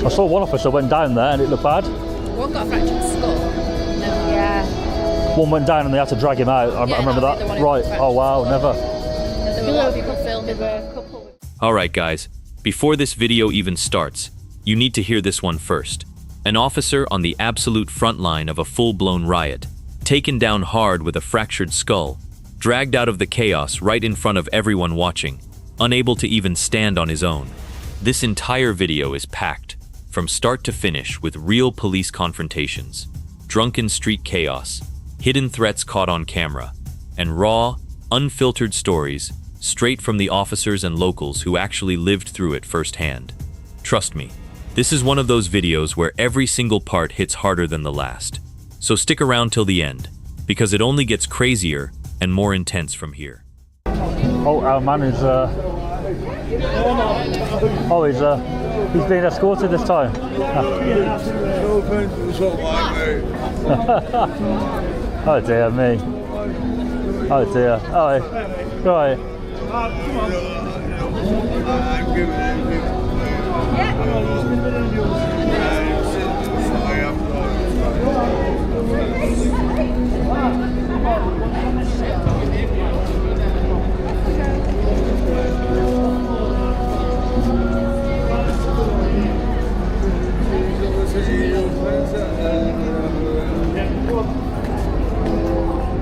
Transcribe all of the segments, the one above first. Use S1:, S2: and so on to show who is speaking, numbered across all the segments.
S1: I saw one officer went down there and it looked bad.
S2: One got a fractured skull. Never.
S3: Yeah.
S1: One went down and they had to drag him out. I remember that. Right. Oh wow, never.
S2: There were a lot of people filming.
S4: Alright guys, before this video even starts, you need to hear this one first. An officer on the absolute front line of a full-blown riot, taken down hard with a fractured skull, dragged out of the chaos right in front of everyone watching, unable to even stand on his own. This entire video is packed, from start to finish, with real police confrontations, drunken street chaos, hidden threats caught on camera, and raw, unfiltered stories straight from the officers and locals who actually lived through it firsthand. Trust me, this is one of those videos where every single part hits harder than the last. So stick around till the end, because it only gets crazier and more intense from here.
S1: Oh, our man is he's being escorted this time. Oh dear me. Oh dear. Oh, right.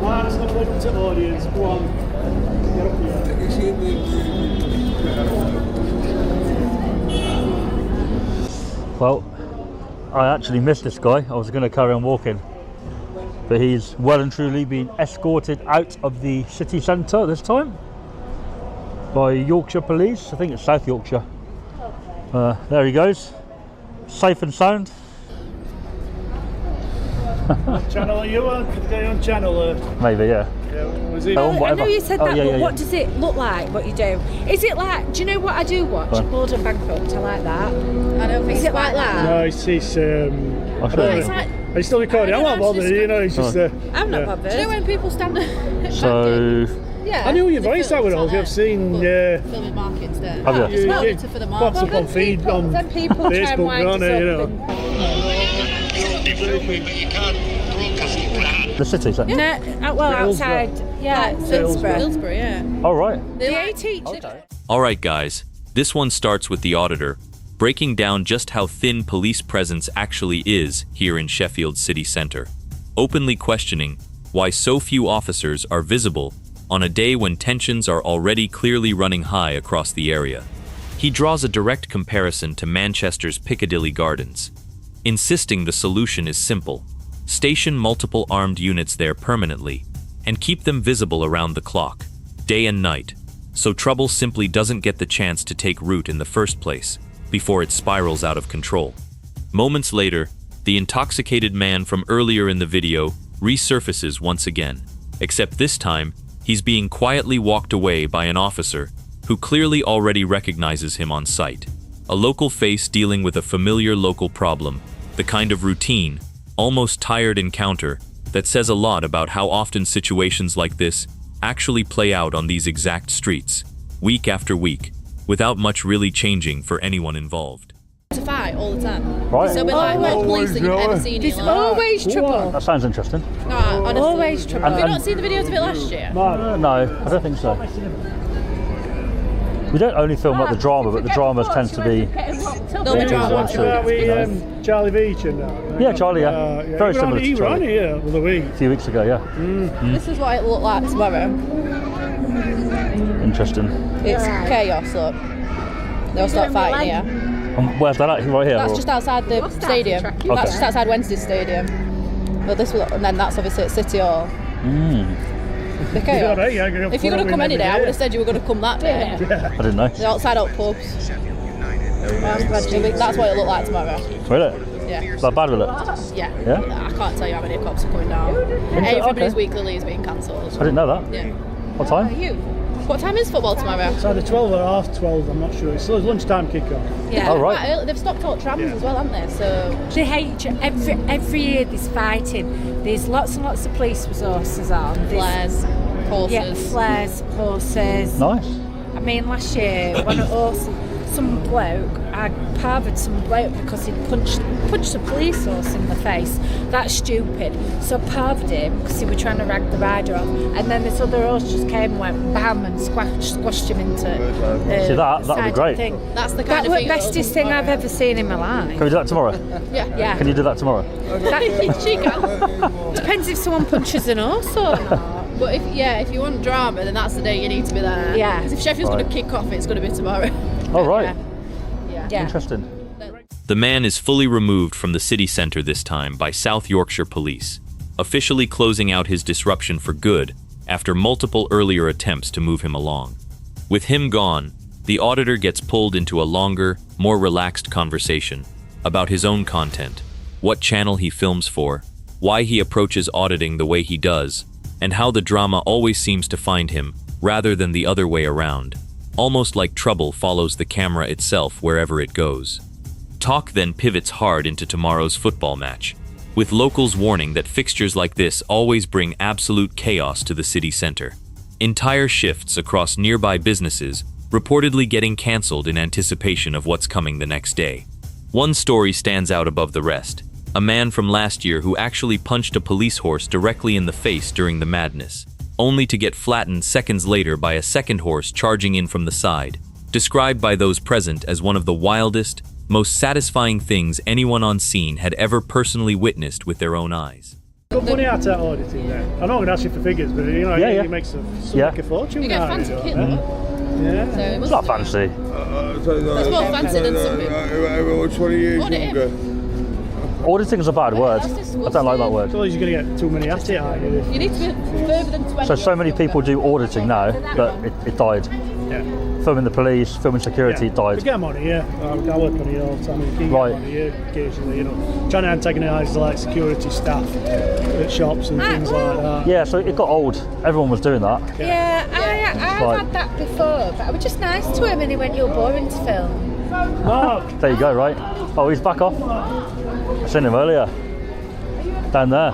S5: That's not open to audience. Go on.
S1: Well, I actually missed this guy. I was going to carry on walking, but he's well and truly been escorted out of the city centre this time by Yorkshire Police. I think it's South Yorkshire. There he goes, safe and sound.
S5: What channel are you on? Are you on channel?
S1: Maybe, yeah.
S5: Was he?
S3: I know you said that,
S1: yeah,
S3: but what does it look like, what you do? Is it like, do you know what I do watch? Blood and Bankrupt, I like that.
S2: I don't think
S3: is it like that?
S5: No, it's are you still recording? I'm not bothered, you know, it's just
S3: I'm not bothered.
S2: Do you know when people stand there?
S1: So,
S2: yeah.
S5: I knew your voice that with all. I've seen
S2: filming markets there.
S1: have you?
S2: It's for the market.
S5: pops up on feed on
S3: Then people try and
S5: Facebook,
S3: wind us
S5: on it, you know.
S1: The city centre?
S3: No, well, outside, yeah,
S2: Hillsborough, yeah.
S1: Oh, right.
S3: The A teacher.
S1: Okay.
S4: Alright guys, this one starts with the auditor, breaking down just how thin police presence actually is here in Sheffield city centre, openly questioning why so few officers are visible on a day when tensions are already clearly running high across the area. He draws a direct comparison to Manchester's Piccadilly Gardens, insisting the solution is simple: station multiple armed units there permanently and keep them visible around the clock, day and night, so trouble simply doesn't get the chance to take root in the first place before it spirals out of control. Moments later, the intoxicated man from earlier in the video resurfaces once again, except this time he's being quietly walked away by an officer who clearly already recognizes him on sight. A local face dealing with a familiar local problem, the kind of routine, almost tired encounter that says a lot about how often situations like this actually play out on these exact streets, week after week, without much really changing for anyone involved.
S2: To fight all the time.
S1: Right.
S2: So, like, more police than you've ever seen in your life.
S3: Always trouble.
S1: That sounds interesting.
S2: No, honestly.
S3: Always trouble.
S2: Have you not seen the videos of it last year?
S1: No, I don't think so. We don't only film like the drama, but the dramas tends to be
S2: There'll be drama.
S5: Charlie Beach and that.
S1: Yeah, Charlie, yeah. Very similar to
S5: He ran
S1: Charlie.
S5: here the other week.
S1: A few weeks ago, yeah.
S2: This is what it looked like tomorrow.
S1: Interesting.
S2: It's chaos, look. They'll start fighting here.
S1: Where's that at? Right here?
S2: That's
S1: or?
S2: just outside the stadium.
S1: Okay.
S2: That's just outside Wednesday Stadium. But this will, and then that's obviously at City Hall. The chaos. If you're going to come any day, I would have said you were going to come that day.
S1: I didn't know.
S2: The outside out pubs. That's what it looked like tomorrow.
S1: Really?
S2: Yeah.
S1: Is that bad with it?
S2: Yeah.
S1: Yeah?
S2: I can't tell you how many cops are coming down. Everybody's weekly leave is being cancelled.
S1: I didn't know that.
S2: Yeah.
S1: What time?
S2: What time is football tomorrow?
S5: It's either 12 or half 12, I'm not sure. It's lunchtime kick-off.
S3: Yeah.
S1: Oh, right.
S2: Quite early. They've stopped all trams as well, haven't they? So
S3: They hate every year there's fighting. There's lots and lots of police resources on.
S2: flares, horses.
S3: Yeah, flares, horses.
S1: Nice.
S3: I mean, last year, one of horses, some bloke had parved some bloke because he'd punched a police horse in the face. That's stupid. So I parved him because he was trying to rag the rider off, and then this other horse just came and went bam and squashed him into
S1: See that'd be great.
S3: thing.
S2: That's the kind of thing.
S3: That was the bestest thing I've ever seen in my life.
S1: Can we do that tomorrow?
S2: Yeah.
S1: Can you do that tomorrow?
S2: She can.
S3: Depends if someone punches an horse or not.
S2: But if you want drama, then that's the day you need to be there.
S3: Yeah.
S2: Because if Sheffield's going to kick off, it's going to be tomorrow.
S1: Oh, right.
S3: Yeah.
S1: Interesting.
S4: The man is fully removed from the city centre this time by South Yorkshire Police, officially closing out his disruption for good after multiple earlier attempts to move him along. With him gone, the auditor gets pulled into a longer, more relaxed conversation about his own content, what channel he films for, why he approaches auditing the way he does, and how the drama always seems to find him rather than the other way around, almost like trouble follows the camera itself wherever it goes. Talk then pivots hard into tomorrow's football match, with locals warning that fixtures like this always bring absolute chaos to the city centre. Entire shifts across nearby businesses reportedly getting cancelled in anticipation of what's coming the next day. One story stands out above the rest. A man from last year who actually punched a police horse directly in the face during the madness, only to get flattened seconds later by a second horse charging in from the side, described by those present as one of the wildest, most satisfying things anyone on scene had ever personally witnessed with their own eyes.
S5: Good money out of that auditing there. I'm not going to ask you for figures, but you know,
S1: Yeah.
S5: he makes a fortune.
S2: You get a
S5: out of
S2: fancy
S5: it,
S2: kit,
S5: don't
S2: though.
S5: you? Yeah.
S2: So it
S1: It's
S2: must
S1: not
S2: be-
S1: fancy.
S2: It's more fancy than some people.
S6: 20 years
S2: Audit him.
S6: younger.
S1: Auditing's a bad word. I don't like that word.
S5: So you're going to get too many at it, aren't you?
S2: You need to be further than 20.
S1: So many people do auditing now, but it died.
S5: Yeah.
S1: Filming the police, filming security, it
S5: You
S1: died.
S5: get money, yeah. I work on it all the time. You can
S1: Right.
S5: get money, yeah, occasionally, you know. Trying to antagonise like security staff at shops and things like that.
S1: Yeah, so it got old. Everyone was doing that.
S3: Yeah, I've
S1: Right.
S3: had that before, but I was just nice to him and he went, "You're boring to film."
S5: Mark,
S1: There you go, right? Oh, he's back off. I seen him earlier. Down there.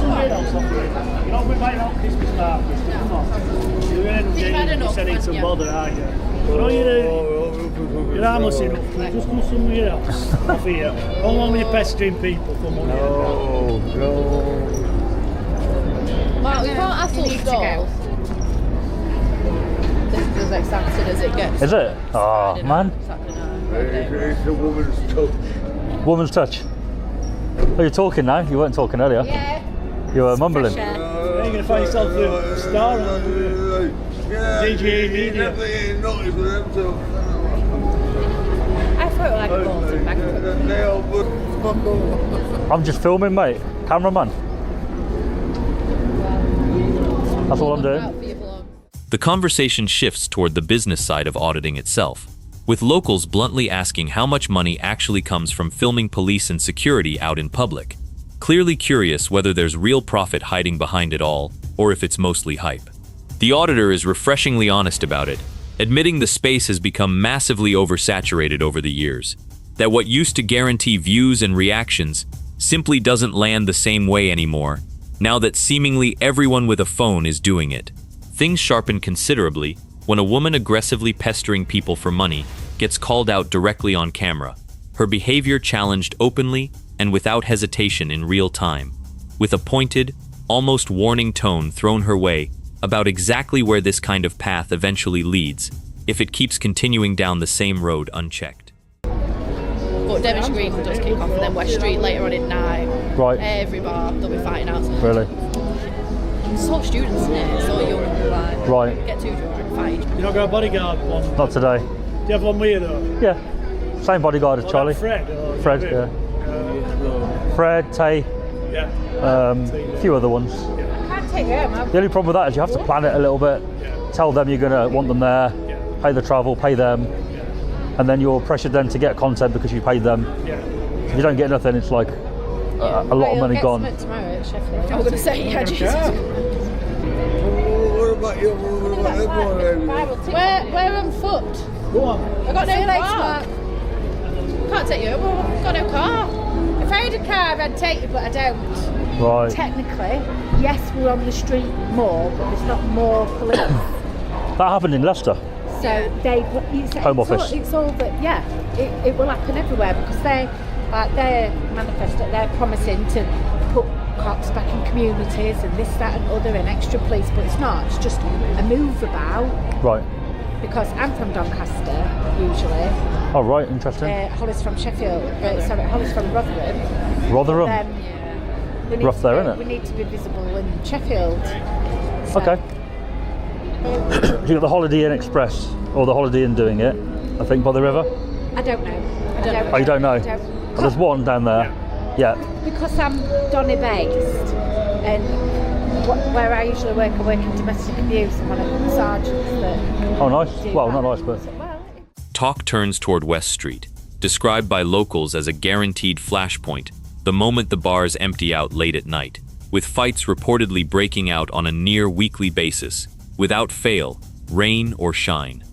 S5: You're not inviting out Christmas parties, come on. You're
S2: had
S5: getting
S2: enough,
S5: sending
S2: haven't
S5: some
S2: you?
S5: bother, aren't you? No, you're harmless enough. Just go somewhere else. Off here. Don't want me pestering people for money.
S2: Mark, we can't hassle
S3: need to
S2: stalls. This is as accepted as it gets.
S1: Is it? Oh, man.
S2: It's happening now.
S6: It's a woman's touch.
S1: Woman's touch. Oh, you're talking now? You weren't talking earlier.
S3: Yeah.
S1: You were mumbling.
S3: Fresh air.
S5: You're going to find yourself a star on DJ Media.
S3: I thought it was like a golden bag.
S1: I'm just filming, mate. Cameraman. That's all I'm doing.
S2: Out for your vlog.
S4: The conversation shifts toward the business side of auditing itself, with locals bluntly asking how much money actually comes from filming police and security out in public, clearly curious whether there's real profit hiding behind it all, or if it's mostly hype. The auditor is refreshingly honest about it, admitting the space has become massively oversaturated over the years, that what used to guarantee views and reactions simply doesn't land the same way anymore, now that seemingly everyone with a phone is doing it. Things sharpen considerably when a woman aggressively pestering people for money gets called out directly on camera, her behavior challenged openly and without hesitation in real time, with a pointed, almost warning tone thrown her way about exactly where this kind of path eventually leads if it keeps continuing down the same road unchecked.
S2: But Devonshire Green does kick off, and then West Street later on at night.
S1: Right.
S2: Every bar, they'll be fighting outside.
S1: Really?
S2: It's all students, isn't it? It's all young, like,
S1: Right.
S2: get too drunk and fight.
S5: You're not got a bodyguard one.
S1: Not today.
S5: Do you have one with you though?
S1: Yeah. Same bodyguard as Charlie.
S5: Fred? Or
S1: Fred, yeah. Fred, Tay,
S5: Yeah.
S1: a few other ones.
S3: I can't take it home.
S1: The only problem with that is you have to plan it a little bit. Tell them you're going to want them there, pay the travel, pay them, and then you're pressured then to get content because you paid them.
S5: Yeah.
S1: If you don't get nothing, it's like a lot of money gone.
S2: Tomorrow at Sheffield. I was going to say, yeah, Jesus.
S6: What about you? What about everyone?
S2: We're on foot.
S5: Go on.
S2: I've got no
S3: Thanks,
S2: car.
S3: Mark.
S2: Can't take you home. I've got no car.
S3: If I had a car, I'd take you, but I don't.
S1: Right.
S3: Technically, yes, we're on the street more, but there's not more police.
S1: That happened in Leicester.
S3: So
S1: Home Office.
S3: It's all that, yeah. It will happen everywhere because their manifesto, they're promising to put cops back in communities and this, that, and other, and extra police, but it's not. It's just a move about.
S1: Right.
S3: Because I'm from Doncaster usually.
S1: Oh right, interesting.
S3: Holly's from Sheffield. Holly's from Rotherham.
S1: Rotherham.
S3: We need
S1: Rough there, isn't it?
S3: We need to be visible in Sheffield. So,
S1: Okay. So you got the Holiday Inn Express, or the Holiday Inn doing it, I think, by the river.
S3: I don't know.
S1: Oh, you don't know?
S3: I don't.
S1: Oh, there's one down there. Yeah.
S3: Because I'm Donny based, and where I usually work, I work in domestic abuse. I'm one of the sergeants that.
S1: Oh, nice.
S3: do
S1: Well,
S3: that.
S1: not nice, but.
S4: Talk turns toward West Street, described by locals as a guaranteed flashpoint, the moment the bars empty out late at night, with fights reportedly breaking out on a near weekly basis, without fail, rain or shine.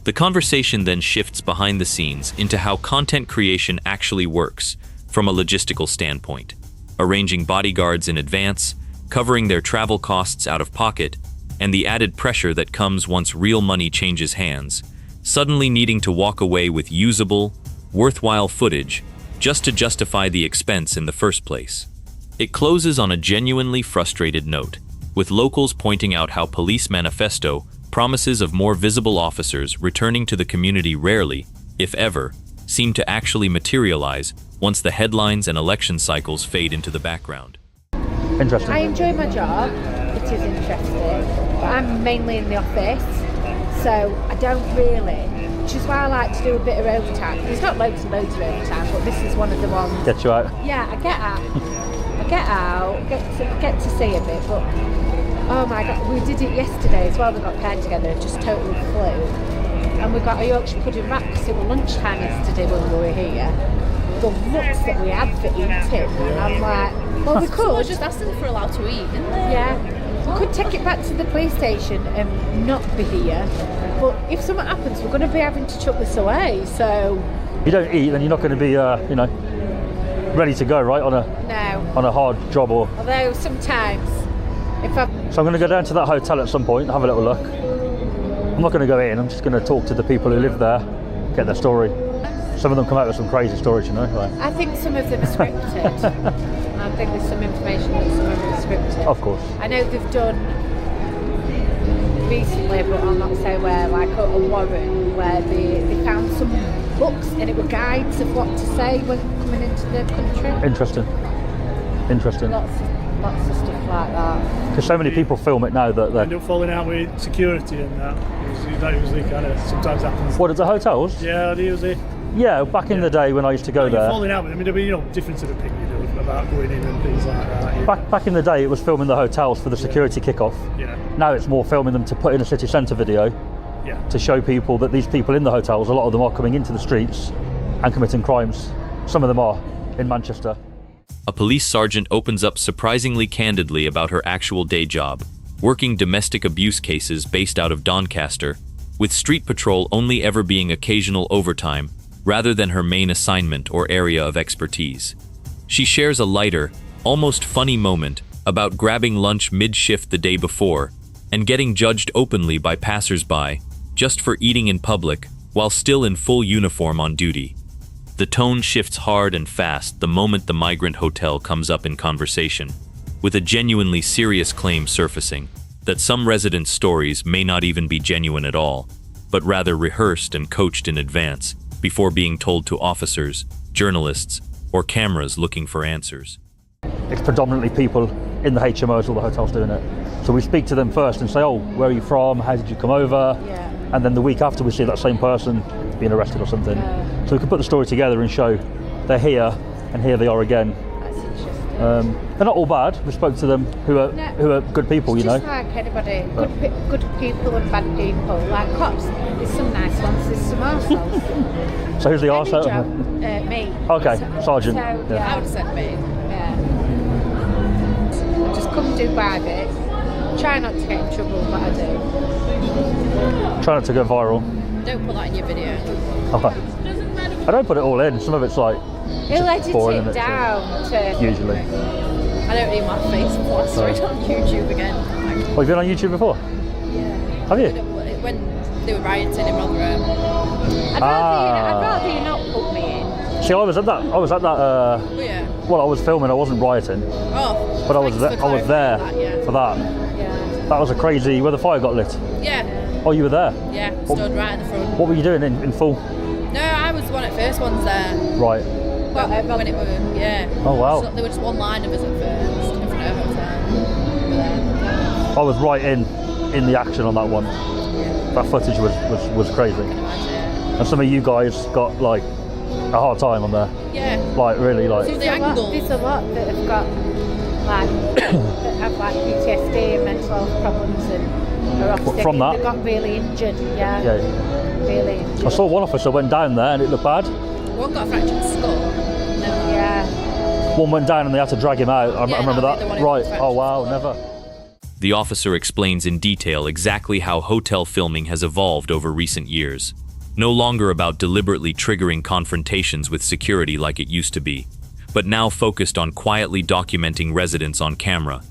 S4: The conversation then shifts behind the scenes into how content creation actually works from a logistical standpoint, arranging bodyguards in advance, covering their travel costs out of pocket, and the added pressure that comes once real money changes hands, suddenly needing to walk away with usable, worthwhile footage just to justify the expense in the first place. It closes on a genuinely frustrated note, with locals pointing out how police manifesto promises of more visible officers returning to the community rarely, if ever, seem to actually materialize once the headlines and election cycles fade into the background.
S1: Interesting.
S3: I enjoy my job. It is interesting. But I'm mainly in the office, so I don't really, which is why I like to do a bit of overtime. There's not loads and loads of overtime, but this is one of the ones.
S1: Get you out.
S3: Yeah, I get to see a bit, but oh my god, we did it yesterday as well. We got paired together, it just totally flew. And we got a Yorkshire pudding wrap because it was lunchtime yesterday when we were here. The looks that we had for eating, and I'm like, well, we could
S2: just asked them if we're allowed to eat, didn't they?
S3: Yeah, we could take it back to the police station and not be here. But if something happens, we're going to be having to chuck this away. So
S1: You don't eat, then you're not going to be, ready to go, right, on a hard job or.
S3: Although sometimes, if I'm
S1: So I'm going to go down to that hotel at some point, have a little look. I'm not going to go in. I'm just going to talk to the people who live there, get their story. Some of them come out with some crazy stories, like.
S3: I think some of them are scripted. I think there's some information that some of them are scripted.
S1: Of course.
S3: I know they've done recently, but I'll not say where, like a warrant, where they found some books and it were guides of what to say when coming into the country.
S1: Interesting.
S3: Lots of stuff like that.
S1: Because so many people film it now that
S5: End up falling out with security and that. That usually kind of sometimes happens.
S1: What, at the hotels?
S5: Yeah, they usually.
S1: Yeah, back in the day when I used to go there.
S5: Falling out with them. I mean, there'll be different to the pig you do about going in and things like that. Yeah.
S1: Back in the day, it was filming the hotels for the security kickoff.
S5: Yeah.
S1: Now it's more filming them to put in a city centre video to show people that these people in the hotels, a lot of them are coming into the streets and committing crimes. Some of them are in Manchester.
S4: A police sergeant opens up surprisingly candidly about her actual day job, working domestic abuse cases based out of Doncaster, with street patrol only ever being occasional overtime rather than her main assignment or area of expertise. She shares a lighter, almost funny moment about grabbing lunch mid-shift the day before and getting judged openly by passers-by just for eating in public while still in full uniform on duty. The tone shifts hard and fast the moment the migrant hotel comes up in conversation, with a genuinely serious claim surfacing that some residents' stories may not even be genuine at all, but rather rehearsed and coached in advance before being told to officers, journalists, or cameras looking for answers.
S1: It's predominantly people in the HMOs or the hotels doing it. So we speak to them first and say, oh, where are you from? How did you come over?
S3: Yeah.
S1: And then the week after we see that same person being arrested or something. So we can put the story together and show they're here and here they are again.
S3: That's interesting.
S1: They're not all bad. We spoke to them who are good people,
S3: It's
S1: you know.
S3: just like anybody, good people and bad people. Like cops, there's some nice ones, there's some arseholes.
S1: So who's the arsehole?
S3: Me.
S1: Okay, sergeant.
S3: So,
S1: Yeah.
S2: I would have said me.
S3: Yeah. Just come do by it. Try not to get in trouble, but I do.
S1: Try not to go viral.
S2: Don't put that in your video.
S1: Okay. I don't put it all in. Some of it's like
S3: He'll edit
S1: boring,
S3: it
S1: isn't it?
S3: down to...
S1: Usually.
S2: I don't need my face plastered on YouTube again.
S1: Well, you've been on YouTube before?
S2: Yeah.
S1: Have you?
S2: I don't know what it when they were rioting in Rotherham.
S3: I'd rather you not put me in.
S1: See, I was at that.
S2: Oh, yeah.
S1: Well, I was filming. I wasn't rioting,
S2: Oh,
S1: but I was
S2: thanks for
S1: there
S2: clarifying that, yeah.
S1: for that.
S3: Yeah.
S1: That was a crazy. Where the fire got lit.
S2: Yeah,
S1: Oh, you were there.
S2: yeah, stood right at the front.
S1: What were you doing in full?
S2: No, I was one of the first ones there.
S1: Right.
S2: When it was, yeah.
S1: Oh wow.
S2: So there were just one line of us at first in front of the hotel. We were there.
S1: I was right in the action on that one. That footage was crazy.
S2: I can imagine.
S1: And some of you guys got like a hard time on there.
S2: Yeah.
S1: Like really like.
S2: So the angle.
S3: There's a lot that have got like that have like PTSD and mental health problems and are off sick.
S1: From that?
S3: They got really injured. Yeah.
S1: Yeah.
S3: Really injured.
S1: I saw one officer went down there and it looked bad.
S2: One got a fractured skull. Never.
S3: Yeah.
S1: One went down and they had to drag him out. I remember
S2: that'll be the
S1: that.
S2: one who
S1: Right.
S2: got
S1: Oh wow.
S2: fractured
S1: Never.
S4: The officer explains in detail exactly how hotel filming has evolved over recent years. No longer about deliberately triggering confrontations with security like it used to be, but now focused on quietly documenting residents on camera,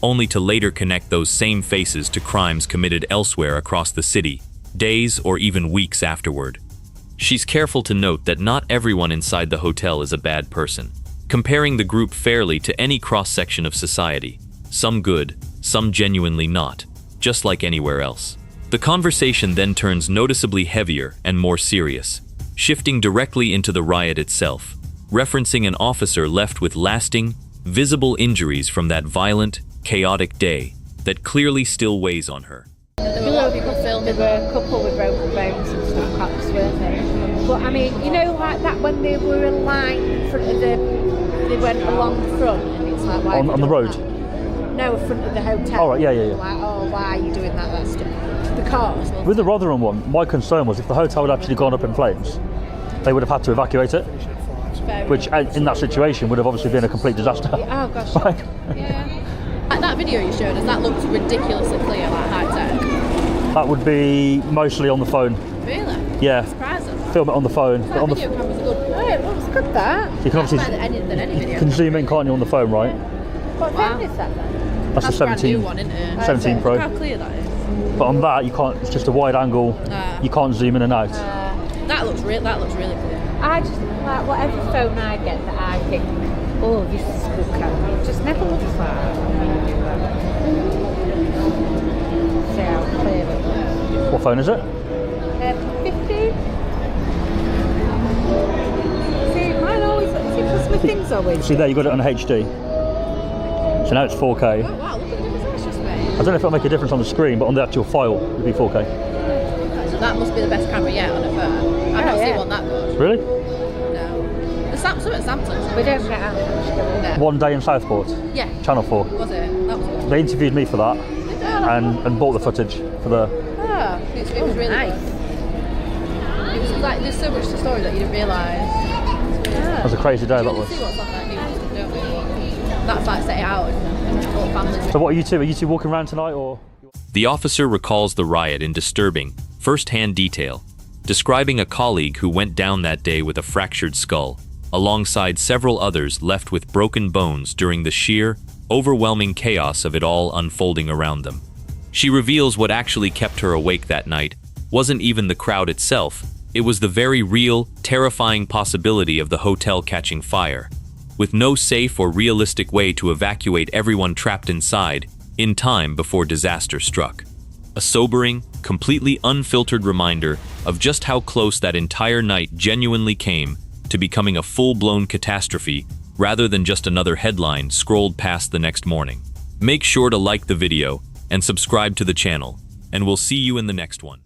S4: only to later connect those same faces to crimes committed elsewhere across the city, days or even weeks afterward. She's careful to note that not everyone inside the hotel is a bad person, comparing the group fairly to any cross-section of society, some good, some genuinely not, just like anywhere else. The conversation then turns noticeably heavier and more serious, shifting directly into the riot itself, referencing an officer left with lasting, visible injuries from that violent, chaotic day that clearly still weighs on her.
S2: There were a lot of people filming.
S3: There were a couple with broken bones and stuff, cops, weren't they? But I mean, you know, like that when they were in line in front of they went along the front and it's like, why
S1: On the road?
S3: That? No, in front of the hotel.
S1: Oh, right, yeah.
S3: Like, oh, why are you doing that? That's because
S1: With the Rotherham one, my concern was if the hotel had actually gone up in flames, they would have had to evacuate it, which in that situation would have obviously been a complete disaster.
S3: Oh gosh.
S1: Like,
S2: Yeah. Like that video you showed us, that looked ridiculously clear, like high tech.
S1: that would be mostly on the phone.
S2: Really?
S1: Yeah.
S2: Surprising.
S1: Film it on the phone.
S2: That
S1: on the
S2: video camera's good.
S3: Oh, it looks good that.
S1: you can
S2: That's
S1: obviously
S2: better than any video.
S1: you can zoom in, can't you, on the phone, right?
S3: What
S2: Wow.
S3: phone is that then?
S1: That's
S2: That's
S1: a
S2: a brand new
S1: 17,
S2: one, isn't it?
S1: 17
S2: Look how
S1: Pro.
S2: clear that is.
S1: But on that, you can't. It's just a wide angle. You can't zoom in and out.
S2: That looks really clear.
S3: I just like whatever phone I get that I think, oh, this is a good camera. It just never looks like that. See how clear it is.
S1: What phone is it?
S3: 15. See, mine always looks because my things always.
S1: See there, you got it on HD. So now it's 4K.
S2: Oh wow, look at the difference that's just made.
S1: I don't know if it'll make a difference on the screen, but on the actual file, it'll be 4K.
S2: So that must be the best camera yet on a phone. I've not seen one that good.
S1: Really?
S2: No. The Samsung.
S3: We don't get out much.
S2: No.
S1: One Day in Southport,
S2: Yeah.
S1: Channel 4.
S2: Was it? That was good.
S1: They interviewed me for that and bought the footage for the.
S3: Oh,
S2: It was really
S3: nice.
S2: good. It was like there's so much to the story that you didn't realise.
S1: That was a crazy day.
S2: Do
S1: That
S2: you
S1: was.
S2: see what's on that news system, don't we? That's like set it out and all the families.
S1: So what are you two? Are you two walking around tonight or?
S4: The officer recalls the riot in disturbing, first-hand detail, describing a colleague who went down that day with a fractured skull, alongside several others left with broken bones during the sheer, overwhelming chaos of it all unfolding around them. She reveals what actually kept her awake that night wasn't even the crowd itself, it was the very real, terrifying possibility of the hotel catching fire, with no safe or realistic way to evacuate everyone trapped inside in time before disaster struck. A sobering, completely unfiltered reminder of just how close that entire night genuinely came to becoming a full-blown catastrophe rather than just another headline scrolled past the next morning. Make sure to like the video and subscribe to the channel, and we'll see you in the next one.